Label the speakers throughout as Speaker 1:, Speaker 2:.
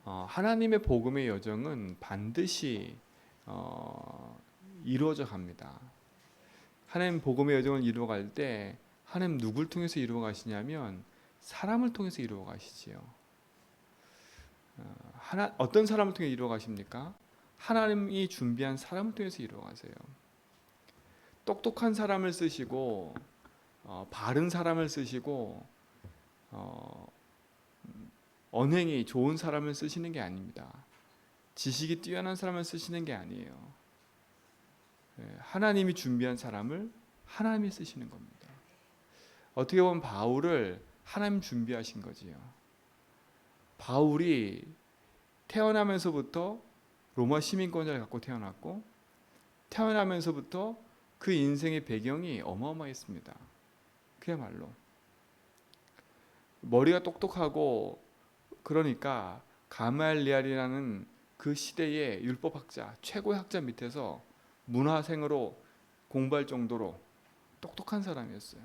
Speaker 1: 하나님의 복음의 여정은 반드시 이루어져 갑니다. 하나님 복음의 여정을 이루어갈 때 하나님 누굴 통해서 이루어 가시냐면 사람을 통해서 이루어 가시지요. 어떤 사람을 통해 이루어 가십니까? 하나님이 준비한 사람을 통해서 이루어 가세요. 똑똑한 사람을 쓰시고 바른 사람을 쓰시고 언행이 좋은 사람을 쓰시는 게 아닙니다. 지식이 뛰어난 사람을 쓰시는 게 아니에요. 하나님이 준비한 사람을 하나님이 쓰시는 겁니다. 어떻게 보면 바울을 하나님 준비하신 거지요. 바울이 태어나면서부터 로마 시민권을 갖고 태어났고 태어나면서부터 그 인생의 배경이 어마어마했습니다. 그야말로 머리가 똑똑하고 그러니까 가말리알이라는 그 시대의 율법학자 최고의 학자 밑에서 문화생으로 공부할 정도로 똑똑한 사람이었어요.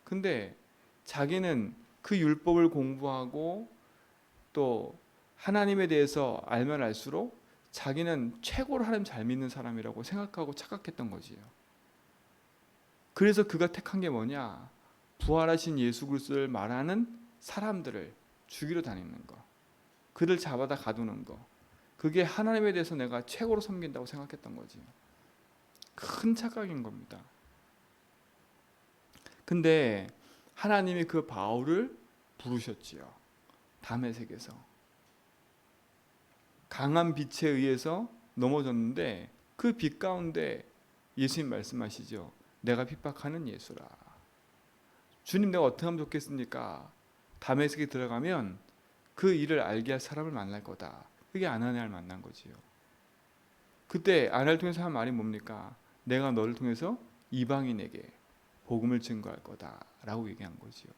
Speaker 1: 근데 자기는 그 율법을 공부하고 또 하나님에 대해서 알면 알수록 자기는 최고로 하나님 잘 믿는 사람이라고 생각하고 착각했던 거지요. 그래서 그가 택한 게 뭐냐? 부활하신 예수 그리스도를 말하는 사람들을 죽이러 다니는 거, 그들 잡아다 가두는 거, 그게 하나님에 대해서 내가 최고로 섬긴다고 생각했던 거지. 큰 착각인 겁니다. 근데 하나님이 그 바울을 부르셨지요. 다메섹에서 강한 빛에 의해서 넘어졌는데 그 빛 가운데 예수님 말씀하시죠. 내가 핍박하는 예수라. 주님, 내가 어떻게 하면 좋겠습니까? 다메섹에 들어가면 그 일을 알게 할 사람을 만날 거다. 그게 아나니아를 만난 거지요. 그때 아나니아를 통해서 한 말이 뭡니까? 내가 너를 통해서 이방인에게 복음을 증거할 거다라고 얘기한 거지요.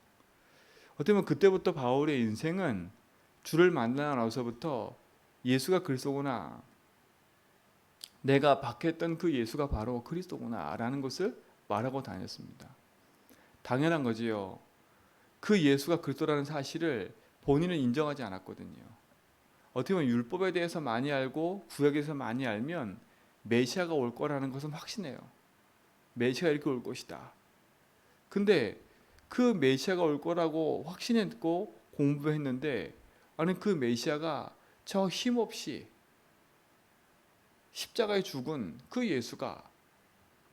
Speaker 1: 어떻게 보면 그때부터 바울의 인생은 주를 만나고 나서부터 예수가 그리스도구나, 내가 박해했던 그 예수가 바로 그리스도구나 라는 것을 말하고 다녔습니다. 당연한 거지요. 그 예수가 그리스도라는 사실을 본인은 인정하지 않았거든요. 어떻게 보면 율법에 대해서 많이 알고 구약에 대해서 많이 알면 메시아가 올 거라는 것은 확신해요. 메시아가 이렇게 올 것이다. 근데 그 메시아가 올 거라고 확신했고 공부했는데, 아니 그 메시아가 저 힘없이 십자가에 죽은 그 예수가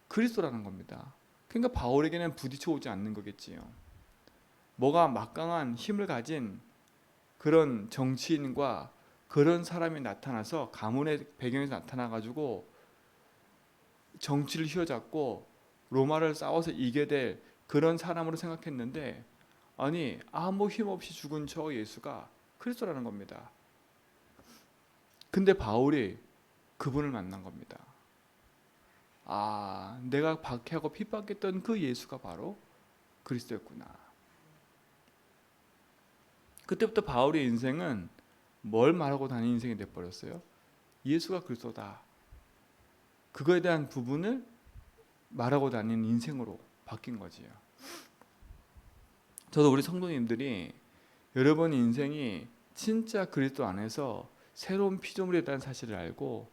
Speaker 1: 그리스도라는 겁니다. 그러니까 바울에게는 부딪혀 오지 않는 거겠지요. 뭐가 막강한 힘을 가진 그런 정치인과 그런 사람이 나타나서 가문의 배경에서 나타나가지고 정치를 휘어잡고 로마를 싸워서 이게 될 그런 사람으로 생각했는데, 아니 아무 힘없이 죽은 저 예수가 그리스도라는 겁니다. 근데 바울이 그분을 만난 겁니다. 아, 내가 박해하고 핍박했던 그 예수가 바로 그리스도였구나. 그때부터 바울의 인생은 뭘 말하고 다니는 인생이 돼버렸어요? 예수가 그리스도다. 그거에 대한 부분을 말하고 다니는 인생으로 바뀐 거지요. 저도 우리 성도님들이 여러분 인생이 진짜 그리스도 안에서 새로운 피조물이라는 사실을 알고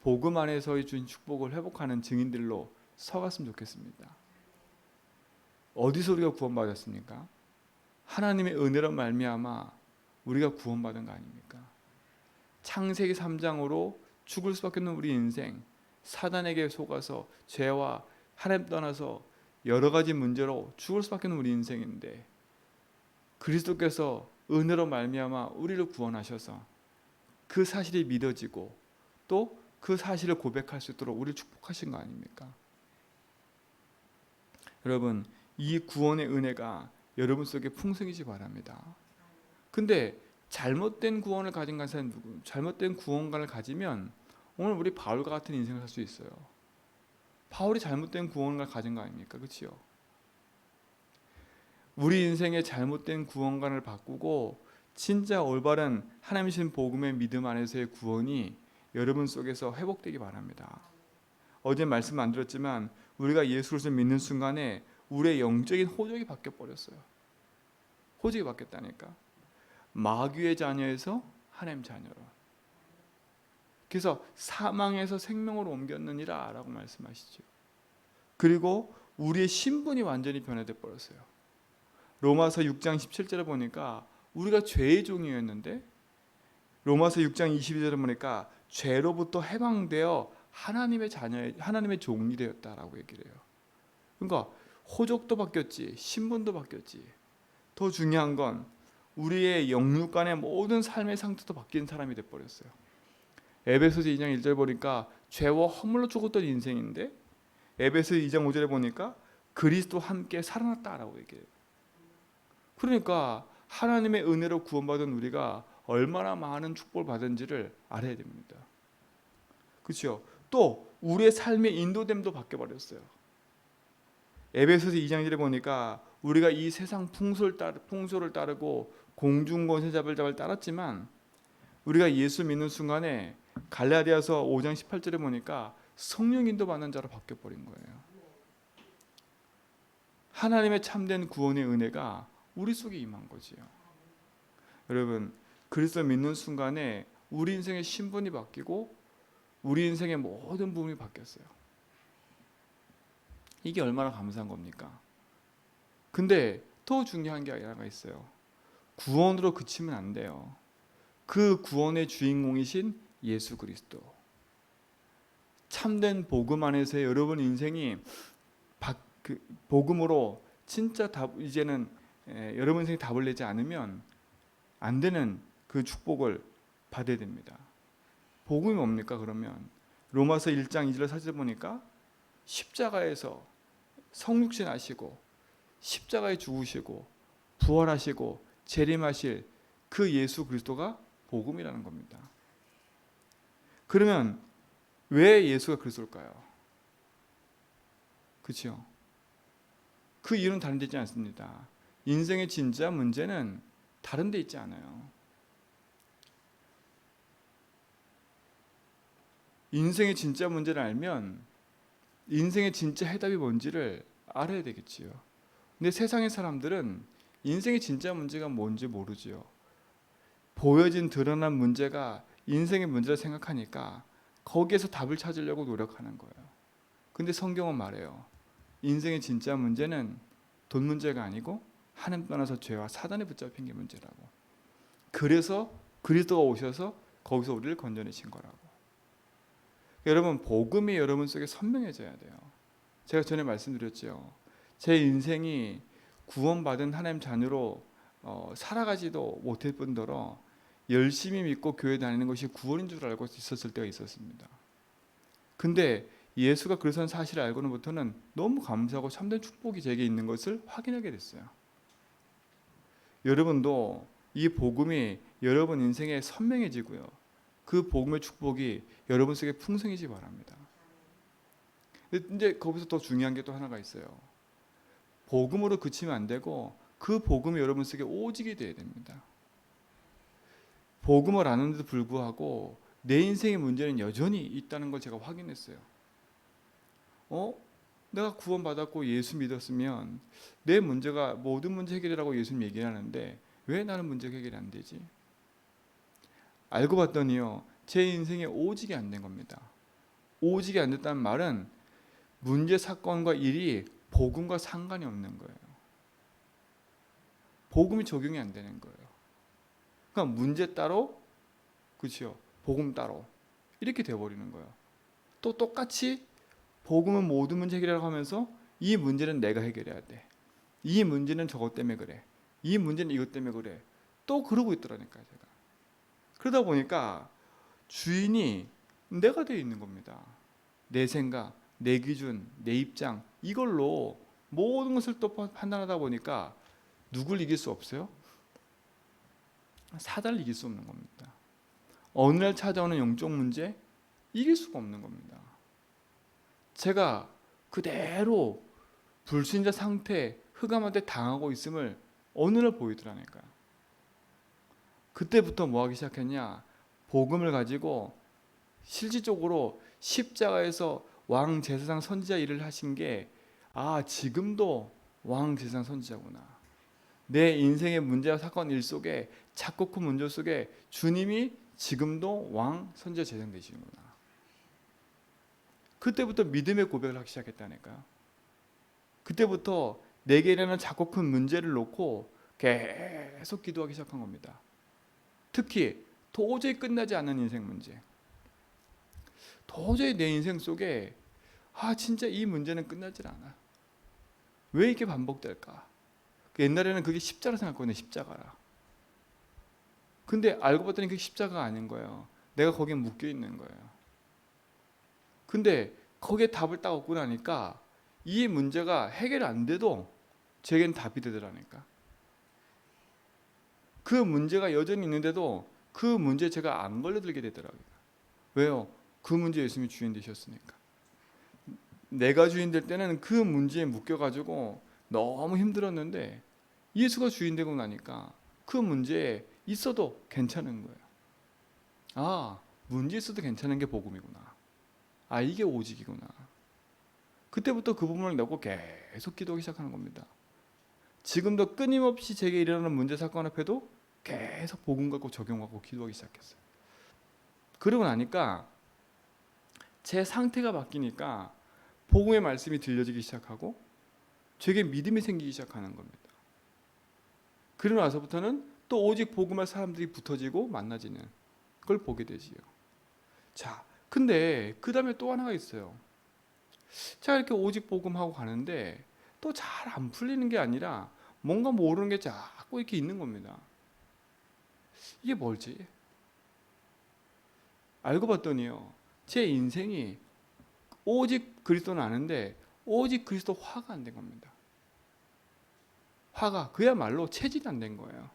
Speaker 1: 복음 안에서의 주신 축복을 회복하는 증인들로 서갔으면 좋겠습니다. 어디서 우리가 구원받았습니까? 하나님의 은혜로 말미암아 우리가 구원받은 거 아닙니까? 창세기 3장으로 죽을 수밖에 없는 우리 인생, 사단에게 속아서 죄와 하나님 떠나서 여러 가지 문제로 죽을 수밖에 없는 우리 인생인데, 그리스도께서 은혜로 말미암아 우리를 구원하셔서 그 사실이 믿어지고 또 그 사실을 고백할 수 있도록 우리를 축복하신 거 아닙니까? 여러분, 이 구원의 은혜가 여러분 속에 풍성이지 바랍니다. 근데 잘못된 구원을 가진 사람, 잘못된 구원관을 가지면 오늘 우리 바울과 같은 인생을 살 수 있어요. 바울이 잘못된 구원관을 가진 거 아닙니까? 그렇지요? 우리 인생의 잘못된 구원관을 바꾸고 진짜 올바른 하나님 신 복음의 믿음 안에서의 구원이 여러분 속에서 회복되기 바랍니다. 어제 말씀 안 드렸지만 우리가 예수 그리스도를 믿는 순간에 우리의 영적인 호적이 바뀌어 버렸어요. 호적이 바뀌었다니까. 마귀의 자녀에서 하나님 자녀로. 그래서 사망에서 생명으로 옮겼느니라 라고 말씀하시죠. 그리고 우리의 신분이 완전히 변화돼 버렸어요. 로마서 6장 17절에 보니까 우리가 죄의 종이었는데 로마서 6장 22절에 보니까 죄로부터 해방되어 하나님의 자녀, 하나님의 종이 되었다라고 얘기를 해요. 그러니까 호족도 바뀌었지, 신분도 바뀌었지. 더 중요한 건 우리의 영육 간의 모든 삶의 상태도 바뀐 사람이 돼 버렸어요. 에베소서 2장 1절 보니까 죄와 허물로 죽었던 인생인데 에베소 2장 5절에 보니까 그리스도와 함께 살아났다라고 얘기해요. 그러니까 하나님의 은혜로 구원받은 우리가 얼마나 많은 축복을 받은지를 알아야 됩니다. 그렇죠? 또 우리의 삶의 인도됨도 바뀌어버렸어요. 에베소서 2장 1절에 보니까 우리가 이 세상 풍소를 따르고 공중권세잡을 따랐지만 우리가 예수 믿는 순간에 갈라디아서 5장 18절에 보니까 성령 인도받는 자로 바뀌어버린 거예요. 하나님의 참된 구원의 은혜가 우리 속에 임한 거지요. 여러분, 그리스도 믿는 순간에 우리 인생의 신분이 바뀌고 우리 인생의 모든 부분이 바뀌었어요. 이게 얼마나 감사한 겁니까? 근데 더 중요한 게 하나가 있어요. 구원으로 그치면 안 돼요. 그 구원의 주인공이신 예수 그리스도, 참된 복음 안에서 여러분 인생이 복음으로 진짜 이제는 여러분 인생이 답을 내지 않으면 안 되는 그 축복을 받아야 됩니다. 복음이 뭡니까? 그러면 로마서 1장 2절 4절 보니까 십자가에서 성육신 하시고 십자가에 죽으시고 부활하시고 재림하실 그 예수 그리스도가 복음이라는 겁니다. 그러면 왜 예수가 그리스도일까요? 그렇죠? 그 이유는 다른 데 있지 않습니다. 인생의 진짜 문제는 다른 데 있지 않아요. 인생의 진짜 문제를 알면 인생의 진짜 해답이 뭔지를 알아야 되겠지요. 근데 세상의 사람들은 인생의 진짜 문제가 뭔지 모르지요. 보여진 드러난 문제가 인생의 문제라 생각하니까 거기에서 답을 찾으려고 노력하는 거예요. 근데 성경은 말해요. 인생의 진짜 문제는 돈 문제가 아니고 하나님 떠나서 죄와 사단에 붙잡힌 게 문제라고. 그래서 그리스도가 오셔서 거기서 우리를 건져내신 거라고. 여러분, 복음이 여러분 속에 선명해져야 돼요. 제가 전에 말씀드렸죠. 제 인생이 구원받은 하나님 자녀로 살아가지도 못할 뿐더러 열심히 믿고 교회 다니는 것이 구원인 줄 알고 있었을 때가 있었습니다. 근데 예수가 그리스도라는 사실을 알고는부터는 너무 감사하고 참된 축복이 제게 있는 것을 확인하게 됐어요. 여러분도 이 복음이 여러분 인생에 선명해지고요. 그 복음의 축복이 여러분 속에 풍성해지기 바랍니다. 근데 거기서 더 중요한 게 또 하나가 있어요. 복음으로 그치면 안 되고 그 복음이 여러분 속에 오직이 돼야 됩니다. 복음을 아는데도 불구하고 내 인생의 문제는 여전히 있다는 걸 제가 확인했어요. 내가 구원받았고 예수 믿었으면 내 문제가 모든 문제 해결이라고 예수님 얘기하는데 왜 나는 문제가 해결이 안 되지? 알고 봤더니요, 제 인생에 오직이 안 된 겁니다. 오직이 안 됐다는 말은 문제 사건과 일이 복음과 상관이 없는 거예요. 복음이 적용이 안 되는 거예요. 그러니까 문제 따로, 그렇죠? 복음 따로 이렇게 돼버리는 거예요. 또 똑같이 복음은 모든 문제 해결이라고 하면서 이 문제는 내가 해결해야 돼. 이 문제는 저것 때문에 그래. 이 문제는 이것 때문에 그래. 또 그러고 있더라니까요, 제가. 그러다 보니까 주인이 내가 되어 있는 겁니다. 내 생각, 내 기준, 내 입장 이걸로 모든 것을 또 판단하다 보니까 누굴 이길 수 없어요? 사단을 이길 수 없는 겁니다. 어느 날 찾아오는 영적 문제 이길 수가 없는 겁니다. 제가 그대로 불신자 상태 흑암한테 당하고 있음을 어느 날 보이더라니까요. 그때부터 뭐 하기 시작했냐? 복음을 가지고 실질적으로 십자가에서 왕 제사장 선지자 일을 하신 게 지금도 왕 제사장 선지자구나. 내 인생의 문제와 사건 일 속에 작고 큰 문제 속에 주님이 지금도 왕 선지자 제장 되시는구나. 그때부터 믿음의 고백을 하기 시작했다니까요. 그때부터 내게 일어나는 작고 큰 문제를 놓고 계속 기도하기 시작한 겁니다. 특히 도저히 끝나지 않는 인생 문제. 도저히 내 인생 속에 진짜 이 문제는 끝나질 않아. 왜 이렇게 반복될까? 옛날에는 그게 십자가 생각했거든요. 십자가라. 근데 알고 봤더니 그게 십자가가 아닌 거예요. 내가 거기에 묶여 있는 거예요. 근데 거기에 답을 딱 얻고 나니까 이 문제가 해결 안 돼도 제겐 답이 되더라니까. 그 문제가 여전히 있는데도 그 문제에 제가 안 걸려들게 되더라고요. 왜요? 그 문제 예수님이 주인 되셨으니까. 내가 주인 될 때는 그 문제에 묶여가지고 너무 힘들었는데 예수가 주인 되고 나니까 그 문제에 있어도 괜찮은 거예요. 문제 있어도 괜찮은 게 복음이구나. 이게 오직이구나. 그때부터 그 부분을 내고 계속 기도하기 시작하는 겁니다. 지금도 끊임없이 제게 일어나는 문제 사건 앞에도 계속 복음 갖고 적용하고 기도하기 시작했어요. 그러고 나니까 제 상태가 바뀌니까 복음의 말씀이 들려지기 시작하고 제게 믿음이 생기기 시작하는 겁니다. 그러고 나서부터는 또 오직 복음할 사람들이 붙어지고 만나지는 걸 보게 되지요. 자, 근데 그 다음에 또 하나가 있어요. 자, 이렇게 오직 복음하고 가는데 또 잘 안 풀리는 게 아니라 뭔가 모르는 게 자꾸 이렇게 있는 겁니다. 이게 뭘지? 알고 봤더니요, 제 인생이 오직 그리스도는 아는데 오직 그리스도화가 안 된 겁니다. 화가 그야말로 체질이 안 된 거예요.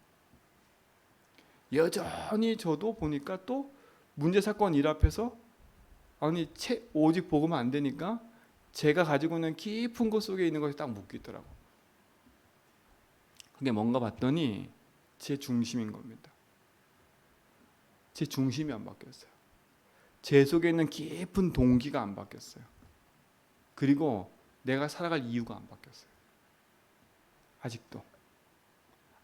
Speaker 1: 여전히 저도 보니까 또 문제 사건 일 앞에서 오직 복음은 안 되니까 제가 가지고 있는 깊은 곳 속에 있는 것이 딱 묶여 있더라고. 그게 뭔가 봤더니 제 중심인 겁니다. 제 중심이 안 바뀌었어요. 제 속에 있는 깊은 동기가 안 바뀌었어요. 그리고 내가 살아갈 이유가 안 바뀌었어요.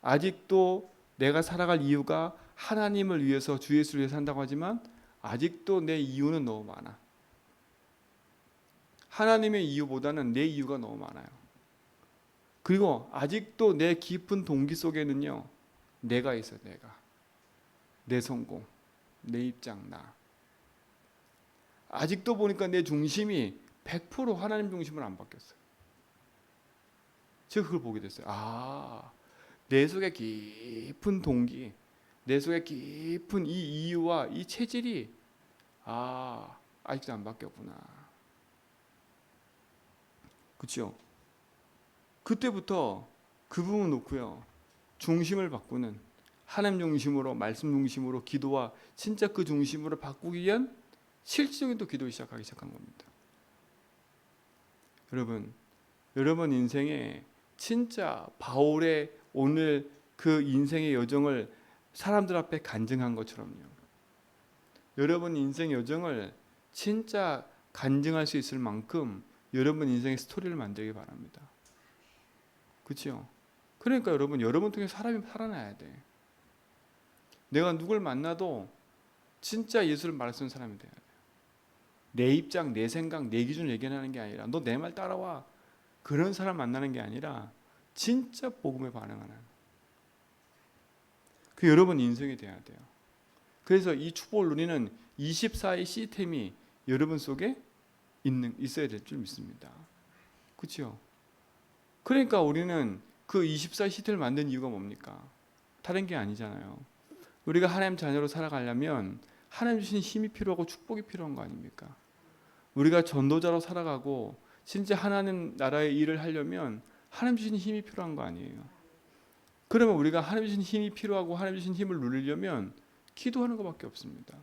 Speaker 1: 아직도 내가 살아갈 이유가 하나님을 위해서 주 예수를 위해서 산다고 하지만 아직도 내 이유는 너무 많아. 하나님의 이유보다는 내 이유가 너무 많아요. 그리고 아직도 내 깊은 동기 속에는요, 내가 있어요. 내 성공, 내 입장, 나. 아직도 보니까 내 중심이 100% 하나님 중심으로 안 바뀌었어요. 제가 그걸 보게 됐어요. 내 속에 깊은 동기, 내 속에 깊은 이 이유와 이 체질이 아직도 안 바뀌었구나. 그렇죠? 그때부터 그 부분 놓고요, 중심을 바꾸는 하나님 중심으로, 말씀 중심으로, 기도와 진짜 그 중심으로 바꾸기 위한 실질적인 또 기도를 시작하기 시작한 겁니다. 여러분 인생에 진짜 바울의 오늘 그 인생의 여정을 사람들 앞에 간증한 것처럼요, 여러분 인생 여정을 진짜 간증할 수 있을 만큼 여러분 인생의 스토리를 만들기 바랍니다. 그렇죠? 그러니까 여러분 통해 사람이 살아나야 돼. 내가 누굴 만나도 진짜 예수를 말할 수 있는 사람이 돼야 돼. 내 입장, 내 생각, 내 기준을 얘기하는 게 아니라 너 내 말 따라와, 그런 사람 만나는 게 아니라 진짜 복음에 반응하는 그 여러분 인생이 돼야 돼요. 그래서 이 축복을 누리는 24의 시스템이 여러분 속에 있어야 될 줄 믿습니다. 그렇죠? 그러니까 우리는 그 24의 시스템을 만든 이유가 뭡니까? 다른 게 아니잖아요. 우리가 하나님 자녀로 살아가려면 하나님 주신 힘이 필요하고 축복이 필요한 거 아닙니까? 우리가 전도자로 살아가고 진짜 하나님 나라의 일을 하려면 하나님 주신 힘이 필요한 거 아니에요. 그러면 우리가 하나님 주신 힘이 필요하고 하나님 주신 힘을 누리려면 기도하는 것밖에 없습니다.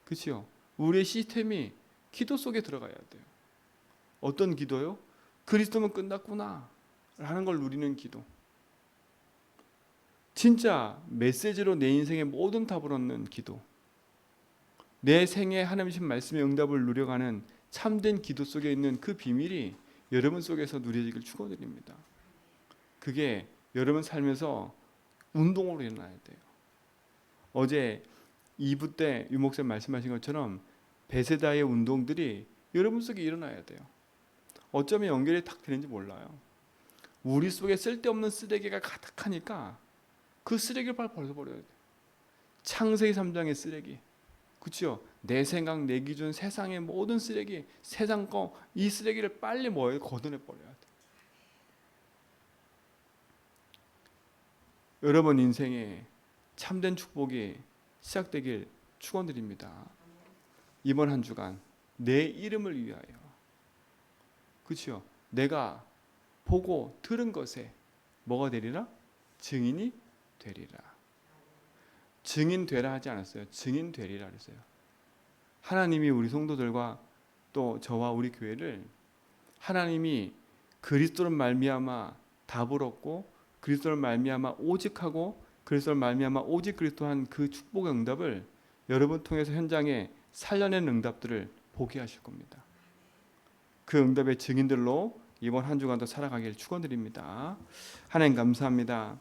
Speaker 1: 그렇죠? 우리의 시스템이 기도 속에 들어가야 돼요. 어떤 기도요? 그리스도면 끝났구나 라는 걸 누리는 기도. 진짜 메시지로 내 인생의 모든 답을 얻는 기도. 내 생에 하나님 주신 말씀의 응답을 누려가는 참된 기도 속에 있는 그 비밀이 여러분 속에서 누려지길 축원드립니다. 그게 여러분 살면서 운동으로 일어나야 돼요. 어제 2부 때 유목사님 말씀하신 것처럼 베세다의 운동들이 여러분 속에 일어나야 돼요. 어쩌면 연결이 탁 되는지 몰라요. 우리 속에 쓸데없는 쓰레기가 가득하니까 그 쓰레기를 빨리 버려야 돼요. 창세기 3장의 쓰레기, 그렇죠? 내 생각, 내 기준, 세상의 모든 쓰레기, 세상 거, 이 쓰레기를 빨리 뭐예요? 걷어내 버려야 돼요. 여러분 인생에 참된 축복이 시작되길 축원드립니다. 이번 한 주간 내 이름을 위하여, 그렇죠? 내가 보고 들은 것에 뭐가 되리라? 증인이 되리라. 증인 되라 하지 않았어요. 증인 되리라 그랬어요. 하나님이 우리 성도들과 또 저와 우리 교회를 하나님이 그리스도를 말미암아 답을 얻고 그리스도를 말미암아 오직하고 그리스도를 말미암아 오직 그리스도 한 그 축복의 응답을 여러분 통해서 현장에 살려낸 응답들을 보게 하실 겁니다. 그 응답의 증인들로 이번 한 주간도 살아가길 축원드립니다. 하나님 감사합니다.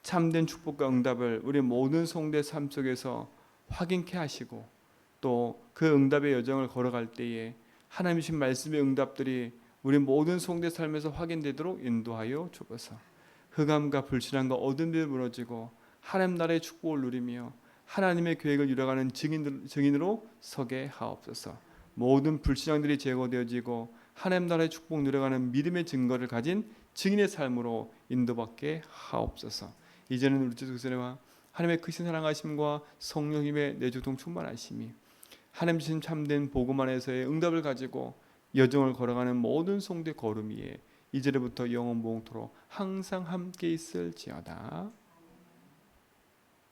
Speaker 1: 참된 축복과 응답을 우리 모든 성도의 삶 속에서 확인케 하시고 또 그 응답의 여정을 걸어갈 때에 하나님 주신 말씀의 응답들이 우리 모든 성도의 삶에서 확인되도록 인도하여 주옵소서. 흑암과 불신함과 어둠이 무너지고 하나님 나라의 축복을 누리며 하나님의 계획을 이뤄가는 증인으로 서게 하옵소서. 모든 불신앙들이 제거되어지고 하나님 나라의 축복 누려가는 믿음의 증거를 가진 증인의 삶으로 인도받게 하옵소서. 이제는 우리 주 그리스도와 하나님의 크신 사랑하심과 성령님의 내주동 충만하심이 하나님 주신 참된 복음 안에서의 응답을 가지고 여정을 걸어가는 모든 성도의 걸음 위에 이제부터 영원 무궁토록 항상 함께 있을지어다.